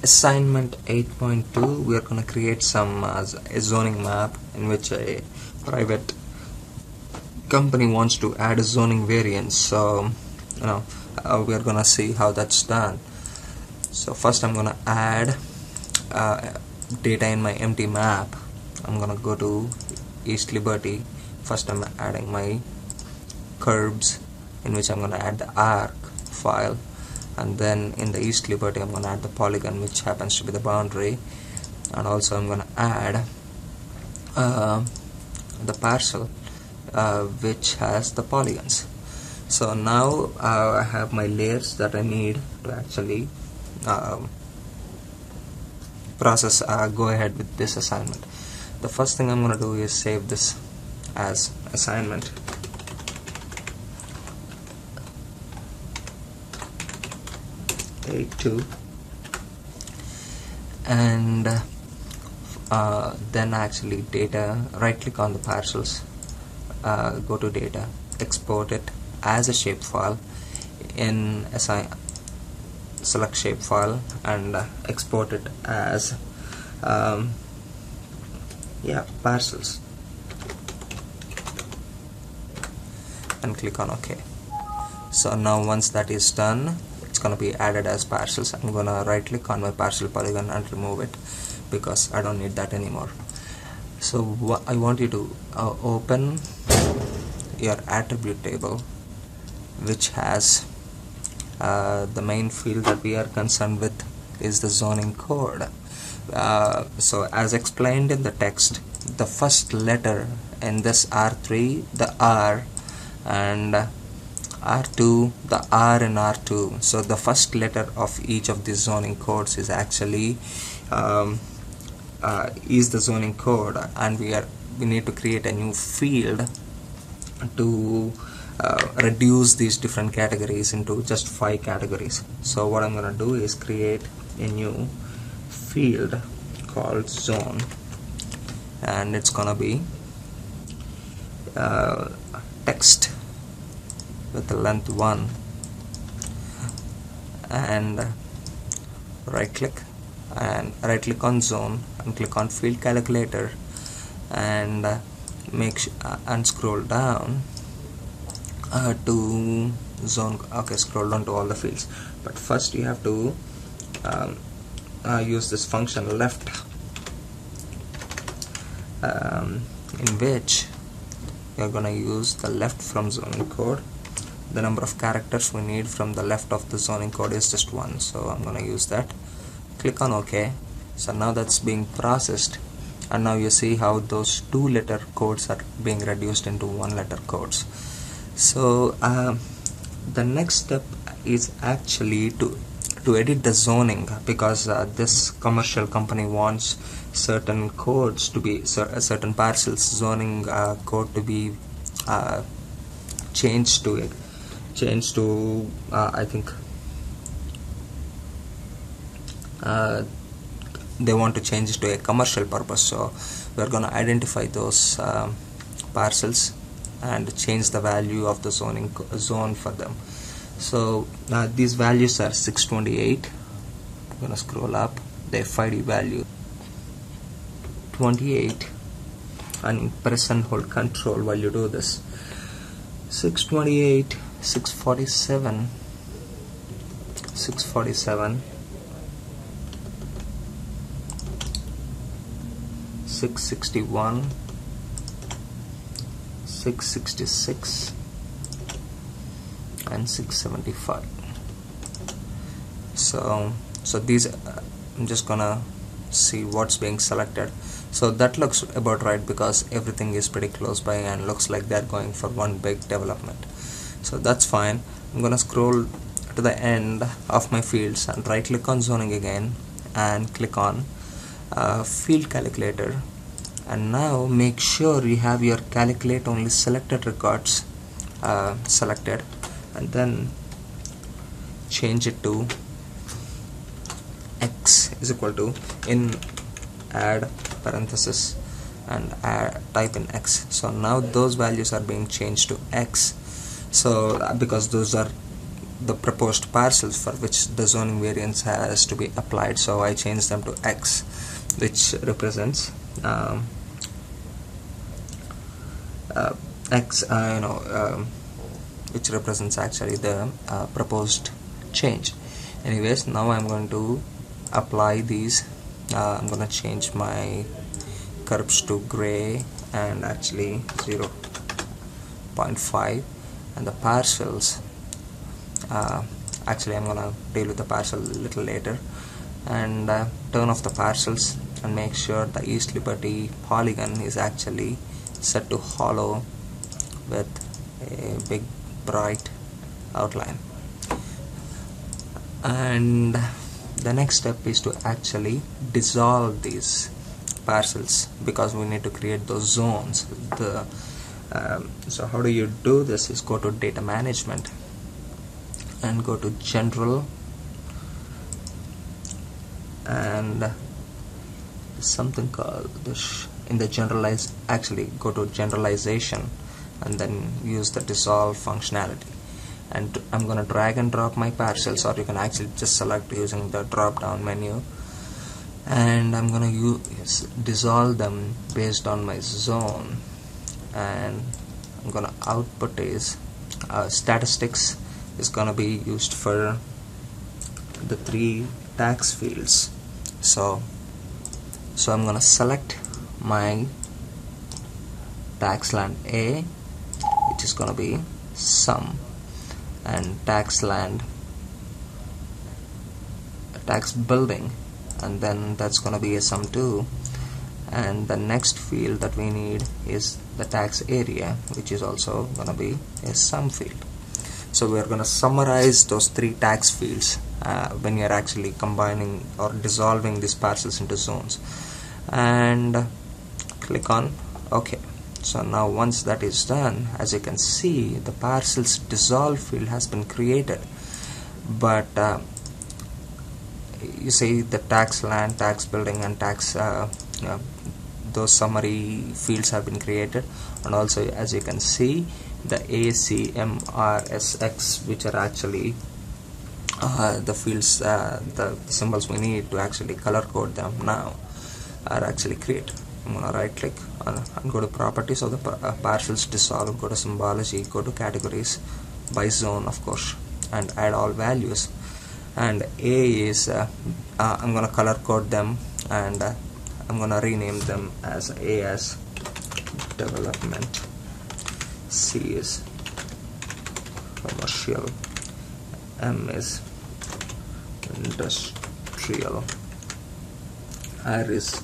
Assignment 8.2, we are going to create some a zoning map in which a private company wants to add a zoning variance. So we are going to see how that's done. So first I'm going to add data in my empty map. I'm going to go to East Liberty. First I'm adding my curbs, in which I'm going to add the arc file, and then in the East Liberty I'm going to add the polygon, which happens to be the boundary, and also I'm going to add the parcel which has the polygons. So now I have my layers that I need to actually go ahead with this assignment. The first thing I'm going to do is save this as assignment. A2, and then actually data, right click on the parcels, go to data, export it as a shapefile in select shapefile, and export it as parcels, and click on OK. So now once that is done, it's going to be added as parcels. I'm going to right click on my parcel polygon and remove it because I don't need that anymore. So I want you to open your attribute table, which has the main field that we are concerned with is the zoning code. So as explained in the text, the first letter in this R3, the R, and R2, the R in R2. So the first letter of each of these zoning codes is actually is the zoning code, and we need to create a new field to reduce these different categories into just 5 categories. So what I'm going to do is create a new field called zone, and it's going to be text with the length 1, and right click on zone and click on field calculator, and and scroll down to zone. Okay, scroll down to all the fields, but first you have to use this function left, in which you're going to use the left from zoning code. The number of characters we need from the left of the zoning code is just 1, so I'm going to use that. Click on OK. So now that's being processed, and now you see how those 2-letter codes are being reduced into 1-letter codes. So the next step is actually to edit the zoning, because this commercial company wants certain codes to be certain parcels zoning code to be changed to I think they want to change it to a commercial purpose. So we're going to identify those parcels and change the value of the zone for them. So these values are 628. I'm going to scroll up, the FID value 28, and press and hold control while you do this. 628, 647, 647, 661, 666, and 675. So these I'm just gonna see what's being selected. So that looks about right, because everything is pretty close by and looks like they're going for one big development. So that's fine. I'm gonna scroll to the end of my fields and right click on zoning again and click on field calculator, and now make sure you have your calculate only selected records selected, and then change it to x is equal to, in add parenthesis and type in x. So now those values are being changed to x, so because those are the proposed parcels for which the zoning variance has to be applied. So I changed them to X, which represents which represents actually the proposed change. Anyways, now I'm going to apply these. I'm going to change my curves to gray and actually 0.5, and the parcels, actually I'm going to deal with the parcel a little later, and turn off the parcels and make sure the East Liberty polygon is actually set to hollow with a big bright outline. And the next step is to actually dissolve these parcels, because we need to create those zones. So how do you do this is go to data management and go to general, and something called this in the generalize, actually go to generalization and then use the dissolve functionality, and I'm gonna drag and drop my parcels, or you can actually just select using the drop down menu, and I'm gonna dissolve them based on my zone, and I'm gonna output is statistics is gonna be used for the 3 tax fields. So I'm gonna select my tax land A, which is gonna be sum, and tax building, and then that's gonna be a sum 2, and the next field that we need is the tax area, which is also gonna be a sum field. So we're gonna summarize those 3 tax fields when you're actually combining or dissolving these parcels into zones, and click on OK. So now once that is done, as you can see, the parcels dissolve field has been created, but you see the tax land, tax building, and tax those summary fields have been created, and also as you can see the A, C, M, R, S, X, which are actually the fields, the symbols we need to actually color code them now are actually created. I'm gonna right click and go to properties of the parcels dissolve, go to symbology, go to categories by zone of course, and add all values. And A is I'm gonna color code them, and I'm gonna rename them as A as development, C is commercial, M is industrial, R is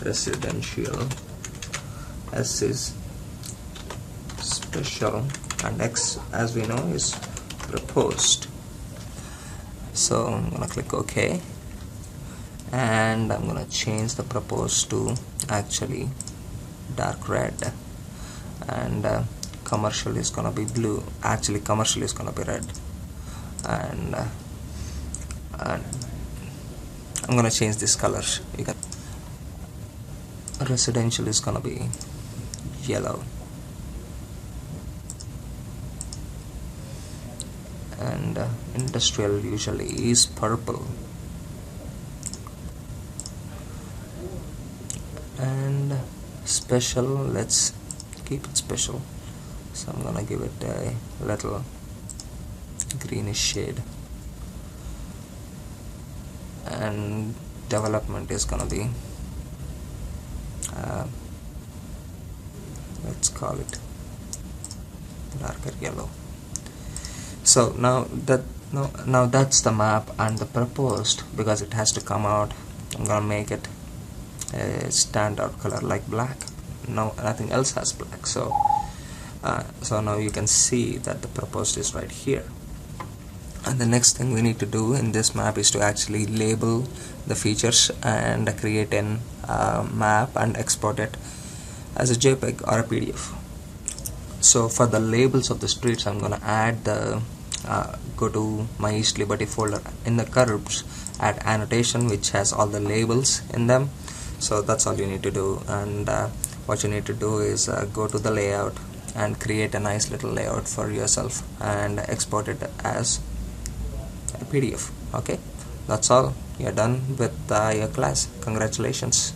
residential, S is special, and X, as we know, is proposed. So I'm gonna click OK, and I'm gonna change the proposed to actually dark red, and commercial is gonna be blue. Actually commercial is gonna be red, and I'm gonna change these colors. You can residential is gonna be yellow, and industrial usually is purple, and special, let's keep it special, so I'm gonna give it a little greenish shade, and development is gonna be let's call it darker yellow. So now that's the map, and the proposed, because it has to come out, I'm gonna make it a standout color like black. No, nothing else has black. So now you can see that the proposed is right here. And the next thing we need to do in this map is to actually label the features and create an map and export it as a JPEG or a PDF. So for the labels of the streets, I'm gonna add the go to my East Liberty folder, in the curves add annotation which has all the labels in them. So that's all you need to do, and what you need to do is go to the layout and create a nice little layout for yourself and export it as PDF. Okay, that's all. You're done with your class. Congratulations.